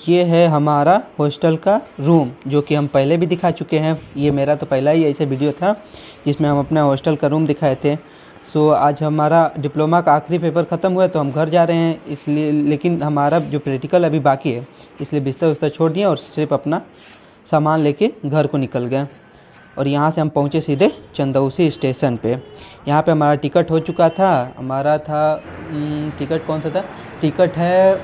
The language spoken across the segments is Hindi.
ये है हमारा हॉस्टल का रूम, जो कि हम पहले भी दिखा चुके हैं। ये मेरा तो पहला ही ऐसा वीडियो था जिसमें हम अपना हॉस्टल का रूम दिखाए थे। आज हमारा डिप्लोमा का आखिरी पेपर ख़त्म हुआ तो हम घर जा रहे हैं, इसलिए लेकिन हमारा जो प्रैक्टिकल अभी बाकी है, इसलिए बिस्तर उस्तर छोड़ दिए और सिर्फ अपना सामान लेके घर को निकल गए। और यहाँ से हम पहुँचे सीधे चंदौसी स्टेशन पे। यहाँ पे हमारा टिकट हो चुका था। हमारा था टिकट कौन सा था, टिकट है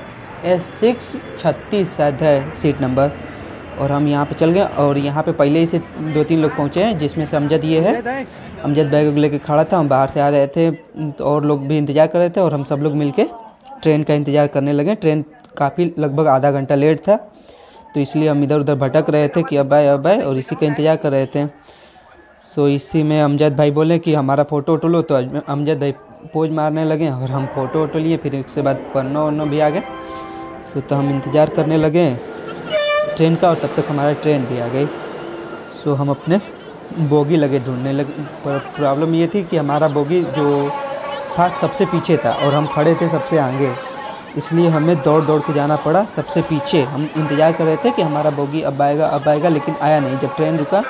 S636 शायद है सीट नंबर। और हम यहाँ पे चल गए और यहाँ पे पहले ही से 2-3 लोग पहुँचे हैं, जिसमें से अमजद ये है। अमजद बैग लेके खड़ा था, हम बाहर से आ रहे थे तो और लोग भी इंतज़ार कर रहे थे और हम सब लोग मिलके ट्रेन का इंतज़ार करने लगे। ट्रेन काफ़ी लगभग आधा घंटा लेट था, तो इसलिए हम इधर उधर भटक रहे थे कि अब आए और इसी का इंतज़ार कर रहे थे। इसी में अमजद भाई बोले कि हमारा फ़ोटो वोटो लो, तो अमजद भाई पोज मारने लगे और हम फ़ोटो वोटो लिए। फिर उसके बाद पन्ना वन्ना भी आ गए। तो हम इंतज़ार करने लगे ट्रेन का और तब तक हमारा ट्रेन भी आ गई। हम अपने बोगी लगे ढूंढने लगे, पर प्रॉब्लम ये थी कि हमारा बोगी जो था सबसे पीछे था और हम खड़े थे सबसे आगे, इसलिए हमें दौड़ दौड़ के जाना पड़ा सबसे पीछे। हम इंतज़ार कर रहे थे कि हमारा बोगी अब आएगा, लेकिन आया नहीं। जब ट्रेन रुका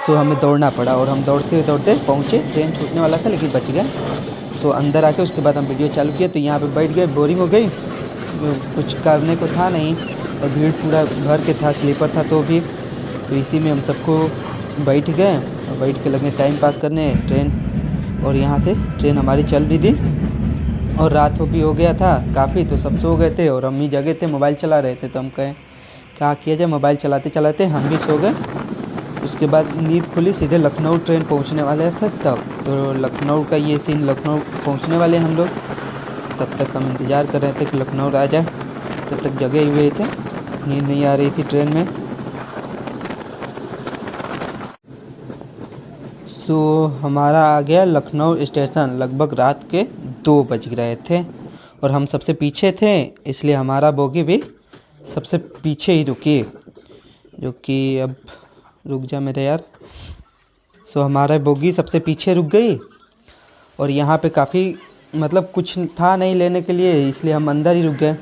हमें दौड़ना पड़ा और हम दौड़ते दौड़ते पहुँचे। ट्रेन छूटने वाला था लेकिन बच गए। अंदर आके उसके बाद हम वीडियो चालू किए, तो यहाँ पे बैठ गए। बोरिंग हो गई, कुछ करने को था नहीं और भीड़ पूरा भर के था, स्लीपर था तो भी। तो इसी में हम सबको बैठ गए और बैठ के लगे टाइम पास करने ट्रेन। और यहाँ से ट्रेन हमारी चल भी दी और रात भी हो गया था काफ़ी, तो सब सो गए थे और हम ही जगह थे, मोबाइल चला रहे थे। तो हम कहें क्या किया जाए, मोबाइल चलाते चलाते हम भी सो गए। उसके बाद नींद खुली, सीधे लखनऊ ट्रेन पहुँचने वाले थे तब। तो लखनऊ का ये सीन, लखनऊ पहुँचने वाले हम लोग, तब तक हम इंतज़ार कर रहे थे कि लखनऊ आ जाए। तब तक जगे हुए थे, नींद नहीं आ रही थी ट्रेन में। हमारा आ गया लखनऊ स्टेशन, लगभग रात के 2 बज रहे थे और हम सबसे पीछे थे, इसलिए हमारा बोगी भी सबसे पीछे ही रुकी। जो कि अब रुक जा मेरे यार। हमारा बोगी सबसे पीछे रुक गई और यहाँ पे काफ़ी मतलब कुछ था नहीं लेने के लिए, इसलिए हम अंदर ही रुक गए।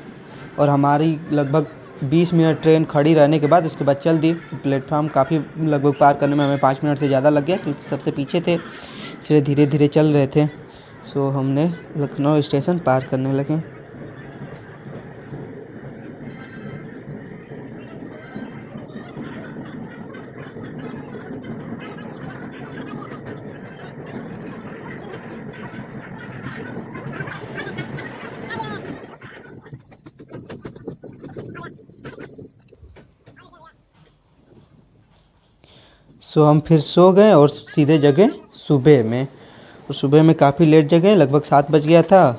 और हमारी लगभग 20 मिनट ट्रेन खड़ी रहने के बाद उसके बाद चल दी। प्लेटफार्म काफ़ी लगभग पार करने में हमें 5 मिनट से ज़्यादा लग गया, क्योंकि सबसे पीछे थे, इसलिए धीरे धीरे चल रहे थे। हमने लखनऊ स्टेशन पार करने लगे। हम फिर सो गए और सीधे जगह सुबह में। और सुबह में काफ़ी लेट जगह, लगभग 7 बज गया था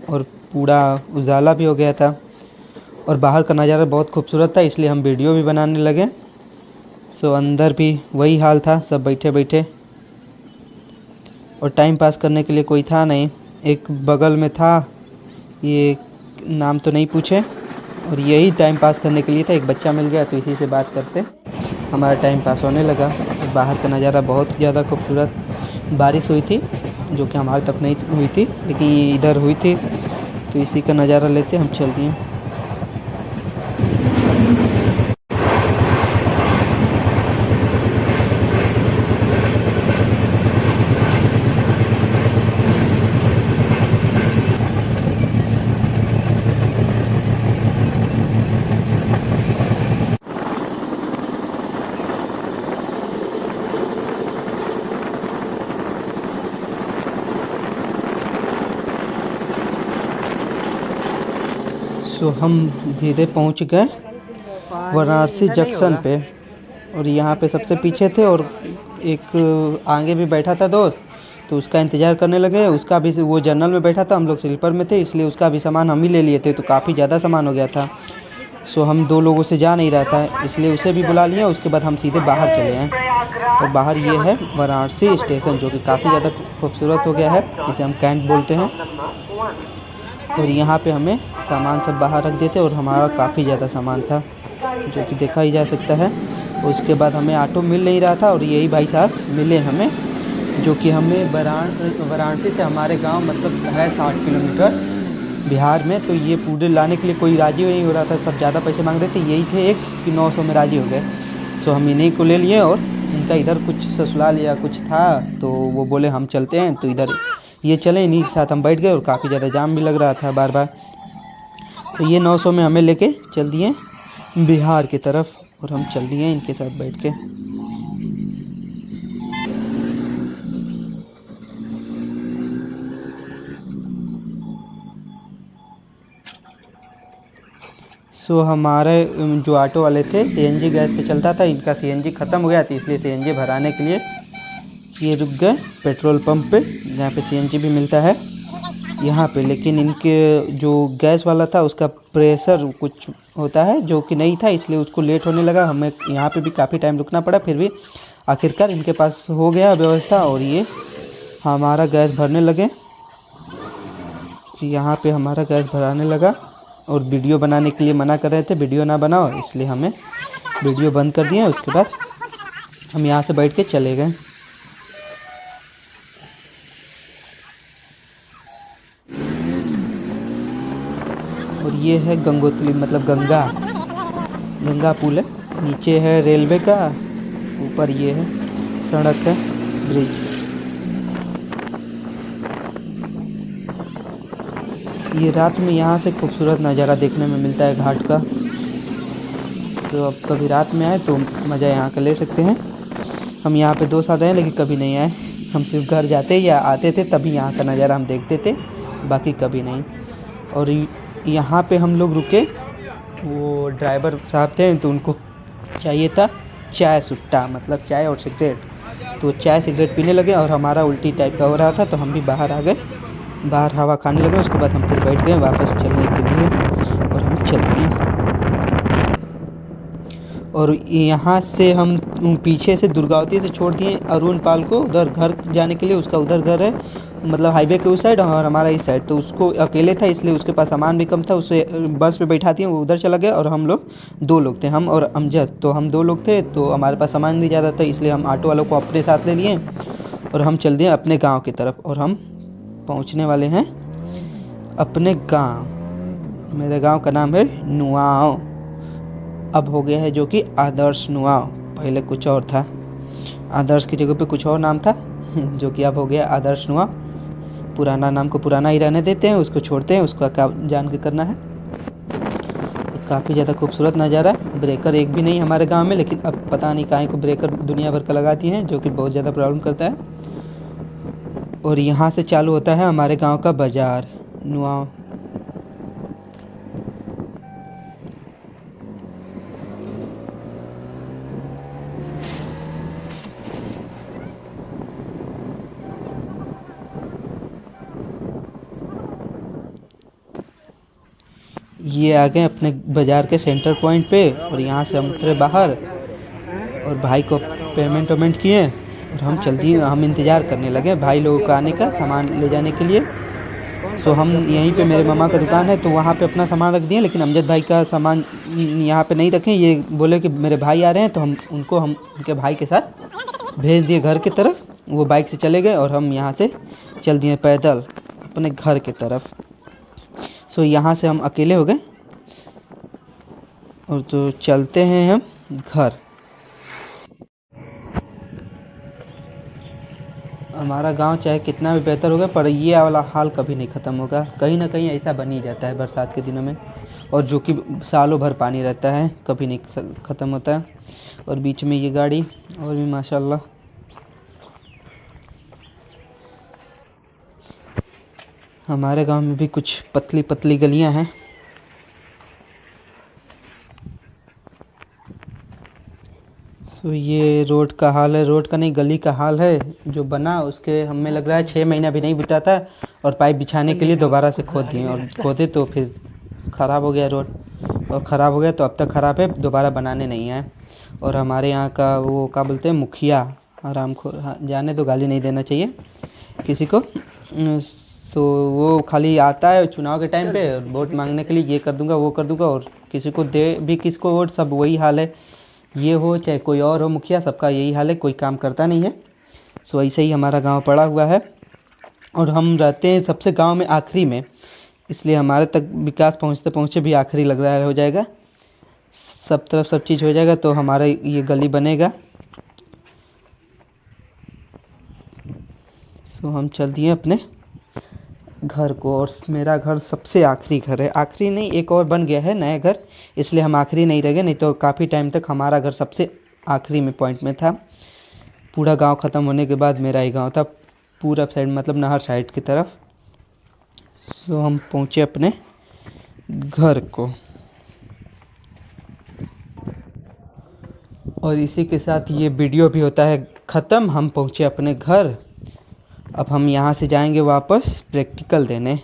और पूरा उजाला भी हो गया था और बाहर का नज़ारा बहुत खूबसूरत था, इसलिए हम वीडियो भी बनाने लगे। अंदर भी वही हाल था, सब बैठे बैठे और टाइम पास करने के लिए कोई था नहीं। एक बगल में था, ये नाम तो नहीं पूछे, और यही टाइम पास करने के लिए था। एक बच्चा मिल गया तो इसी से बात करते हमारा टाइम पास होने लगा। बाहर का नज़ारा बहुत ज़्यादा खूबसूरत। बारिश हुई थी जो कि हमारे तक नहीं हुई थी, लेकिन इधर हुई थी, तो इसी का नज़ारा लेते हम चल दिए। हम धीरे पहुंच गए वाराणसी जंक्शन पे। और यहाँ पे सबसे पीछे थे और एक आगे भी बैठा था दोस्त, तो उसका इंतज़ार करने लगे। उसका भी, वो जनरल में बैठा था, हम लोग स्लीपर में थे, इसलिए उसका भी सामान हम ही ले लिए थे, तो काफ़ी ज़्यादा सामान हो गया था। हम 2 लोगों से जा नहीं रहा था, इसलिए उसे भी बुला लिया। उसके बाद हम सीधे बाहर चले हैं और बाहर ये है वाराणसी स्टेशन, जो कि काफ़ी ज़्यादा खूबसूरत हो गया है, इसे हम कैंट बोलते हैं। और यहाँ पे हमें सामान सब बाहर रख देते और हमारा काफ़ी ज़्यादा सामान था, जो कि देखा ही जा सकता है। उसके बाद हमें ऑटो मिल नहीं रहा था और यही भाई साहब मिले हमें, जो कि हमें वाराणसी से हमारे गांव मतलब है 60 किलोमीटर। बिहार में, तो ये पूरे लाने के लिए कोई राज़ी नहीं हो रहा था, सब ज़्यादा पैसे मांग रहे थे। यही थे एक कि 900 में राज़ी हो गए। सो हम इन्हीं को ले लिए और इनका इधर कुछ ससुराल या कुछ था, तो वो बोले हम चलते हैं, तो इधर ये चले, इन्हीं के साथ हम बैठ गए और काफ़ी ज़्यादा जाम भी लग रहा था बार बार। तो ये 900 में हमें लेके चल दिए बिहार की तरफ और हम चल दिए इनके साथ बैठ के। सो हमारे जो ऑटो वाले थे सीएनजी गैस पे चलता था, इनका सीएनजी ख़त्म हो गया था, इसलिए सीएनजी भराने के लिए ये रुक गए पेट्रोल पंप पे, जहाँ पे सीएनजी भी मिलता है यहाँ पे। लेकिन इनके जो गैस वाला था उसका प्रेशर कुछ होता है जो कि नहीं था, इसलिए उसको लेट होने लगा। हमें यहाँ पे भी काफ़ी टाइम रुकना पड़ा, फिर भी आखिरकार इनके पास हो गया व्यवस्था और ये हमारा गैस भरने लगे। यहाँ पे हमारा गैस भराने लगा और वीडियो बनाने के लिए मना कर रहे थे, वीडियो ना बनाओ, इसलिए हमें वीडियो बंद कर दिए। उसके बाद हम यहाँ से बैठ के चले गए। और ये है गंगोत्री, मतलब गंगा पुल है, नीचे है रेलवे का, ऊपर ये है सड़क है, ब्रिज। ये रात में यहाँ से खूबसूरत नज़ारा देखने में मिलता है घाट का, तो अब कभी रात में आए तो मज़ा यहाँ का ले सकते हैं। हम यहाँ पे 2 साल रहे लेकिन कभी नहीं आए, हम सिर्फ घर जाते या आते थे तभी यहाँ का नज़ारा हम देखते थे, बाकी कभी नहीं। और यहाँ पे हम लोग रुके, वो ड्राइवर साहब थे तो उनको चाहिए था चाय सुट्टा, मतलब चाय और सिगरेट, तो चाय सिगरेट पीने लगे और हमारा उल्टी टाइप का हो रहा था, तो हम भी बाहर आ गए, बाहर हवा खाने लगे। उसके बाद हम फिर बैठ गए वापस चलने के लिए और हम चल दिए। और यहाँ से हम पीछे से दुर्गावती से छोड़ दिए अरुण पाल को उधर घर जाने के लिए, उसका उधर घर है, मतलब हाईवे के उस साइड और हमारा इस साइड। तो उसको अकेले था इसलिए उसके पास सामान भी कम था, उसे बस पे बैठा दिए, वो उधर चला गया। और हम लोग 2 लोग थे, हम और अमजद, तो हम 2 लोग थे, तो हमारे पास सामान नहीं ज़्यादा था, इसलिए हम ऑटो वालों को अपने साथ ले लिए और हम चल दिए अपने गाँव की तरफ। और हम पहुँचने वाले हैं अपने गाँव। मेरे गाँव का नाम है नुआओ, अब हो गया है जो कि आदर्श नुआओ, पहले कुछ और था, आदर्श की जगह पे कुछ और नाम था जो कि अब हो गया आदर्श नुआओ। पुराना नाम को पुराना ही रहने देते हैं, उसको छोड़ते हैं, उसका क्या जान के करना है। काफ़ी ज़्यादा खूबसूरत नज़ारा, ब्रेकर एक भी नहीं हमारे गांव में, लेकिन अब पता नहीं काहे को ब्रेकर दुनिया भर का लगाती हैं जो कि बहुत ज़्यादा प्रॉब्लम करता है। और यहाँ से चालू होता है हमारे गांव का बाज़ार नुआओ। ये आ गए अपने बाज़ार के सेंटर पॉइंट पे और यहाँ से हम उतरे बाहर और भाई को पेमेंट वेमेंट किए और हम जल्दी हम इंतज़ार करने लगे भाई लोगों का आने का, सामान ले जाने के लिए। सो हम यहीं पे, मेरे मामा का दुकान है तो वहाँ पे अपना सामान रख दिए, लेकिन अमजद भाई का सामान यहाँ पे नहीं रखें, ये बोले कि मेरे भाई आ रहे हैं, तो हम उनके भाई के साथ भेज दिए घर की तरफ। वो बाइक से चले गए और हम यहाँ से चल दिए पैदल अपने घर की तरफ। सो यहाँ से हम अकेले हो गए और तो चलते हैं हम घर। हमारा गांव चाहे कितना भी बेहतर होगा पर ये वाला हाल कभी नहीं ख़त्म होगा, कहीं ना कहीं ऐसा बन ही जाता है बरसात के दिनों में, और जो कि सालों भर पानी रहता है, कभी नहीं ख़त्म होता है। और बीच में ये गाड़ी और भी माशाल्लाह। हमारे गांव में भी कुछ पतली पतली गलियां हैं। तो ये रोड का हाल है, रोड का नहीं गली का हाल है जो बना, उसके हमें लग रहा है 6 महीना भी नहीं बीता था और पाइप बिछाने के लिए दोबारा से खोद दिए, और खोदे तो फिर ख़राब हो गया रोड, और ख़राब हो गया तो अब तक ख़राब है, दोबारा बनाने नहीं आए। और हमारे यहाँ का वो क्या बोलते हैं मुखिया, आराम खो जाने दो, गाली नहीं देना चाहिए किसी को। तो वो खाली आता है चुनाव के टाइम पे वोट मांगने के लिए, ये कर दूंगा वो कर दूंगा, और किसी को दे भी किसको वोट, सब वही हाल है, ये हो चाहे कोई और हो मुखिया, सबका यही हाल है, कोई काम करता नहीं है। सो ऐसे ही हमारा गांव पड़ा हुआ है और हम रहते हैं सबसे गांव में आखिरी में, इसलिए हमारे तक विकास पहुँचते पहुँचे भी आखिरी लग रहा है हो जाएगा, सब तरफ सब चीज़ हो जाएगा तो हमारा ये गली बनेगा। सो हम चल दिए अपने घर को, और मेरा घर सबसे आखिरी घर है, आखिरी नहीं एक और बन गया है नया घर, इसलिए हम आखिरी नहीं रह गए, नहीं तो काफ़ी टाइम तक हमारा घर सबसे आखिरी में पॉइंट में था। पूरा गांव ख़त्म होने के बाद मेरा ही गांव था, पूरब साइड मतलब नहर साइड की तरफ। सो हम पहुँचे अपने घर को, और इसी के साथ ये वीडियो भी होता है ख़त्म। हम पहुँचे अपने घर, अब हम यहाँ से जाएंगे वापस प्रैक्टिकल देने।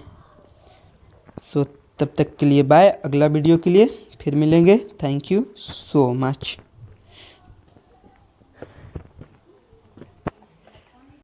सो तब तक के लिए बाय, अगला वीडियो के लिए फिर मिलेंगे। Thank you so much.